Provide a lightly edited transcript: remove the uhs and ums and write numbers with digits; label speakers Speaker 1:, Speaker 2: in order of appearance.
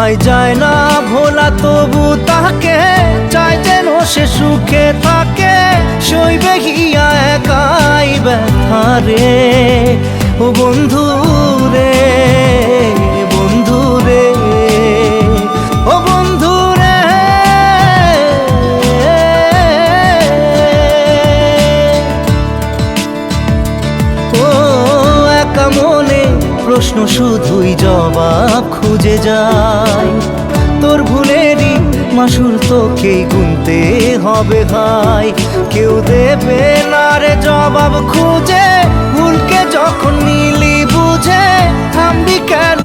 Speaker 1: আমায় যায় না ভোলা, তবু তাকে চাই যেন সে সুখে থাকে। সইবে গিয়া একাই ব্যথা রে, ও বন্ধু রে, বন্ধু রে, ও বন্ধু রে। ও একা মনে প্রশ্ন শুধুই জবাব খুঁজে যায়। তোর ভুলেরই মাসুর তোকেই গুনতে হবে ভাই, কেউ দেবে না রে জবাব খুঁজে। ভুলকে যখন নিলি বুঝে, থামবি কেন